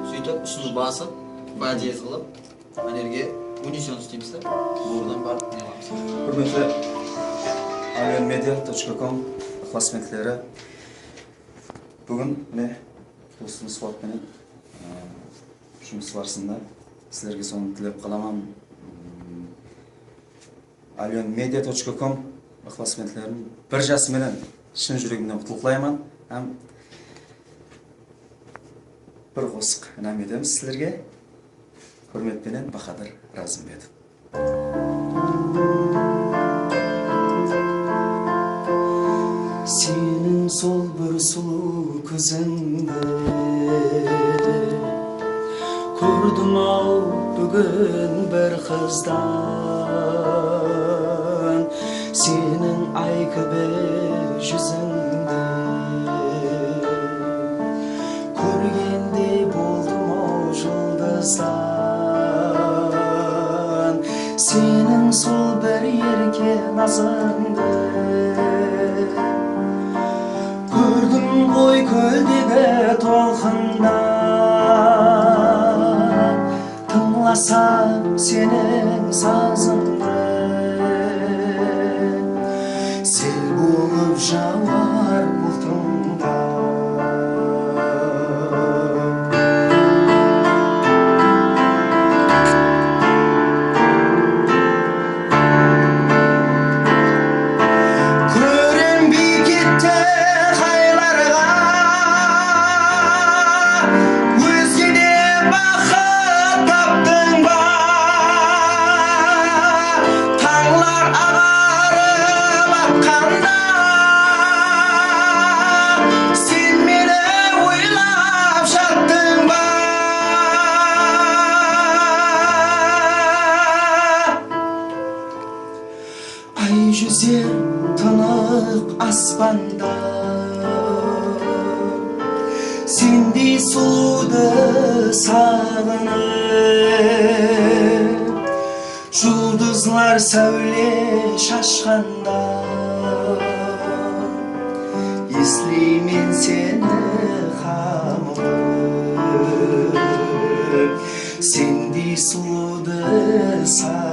Сөйтіп ұшыны басып, бадиез қылып, әнерге унисон істейміз де, buradan барып не аламыз. Hürmetli alionmedia.com ықыласменділері, бүгін міне достымыз Суатпенен жұмыс барысында сіздерге соны тілеп қаламын. alionmedia.com ықыласменділерін бір жасыменен шын жүрегімнен құттықтаймын. Bir қосық інәм етеміз сіздерге. Hürmetпенен Бахадыр Разымбетов. Сенің сол бір сұлу көзіңді көрдім ау бүгін бір қыздан, сенің айкүбі жүзіңді көргенде болдым ау жұлдыздан, сенің сол бір ерке назыңды көрдім ғой көлдегі толқында, тыңласам сенің сазыңды, сел болып жауар бұлтыңда. Ай жүзер тынық аспанда, сендей сұлуды сағынып, жұлдызлар сәуле шашқанда, естілеймен сені қамығып, сендей сұлуды сағынып.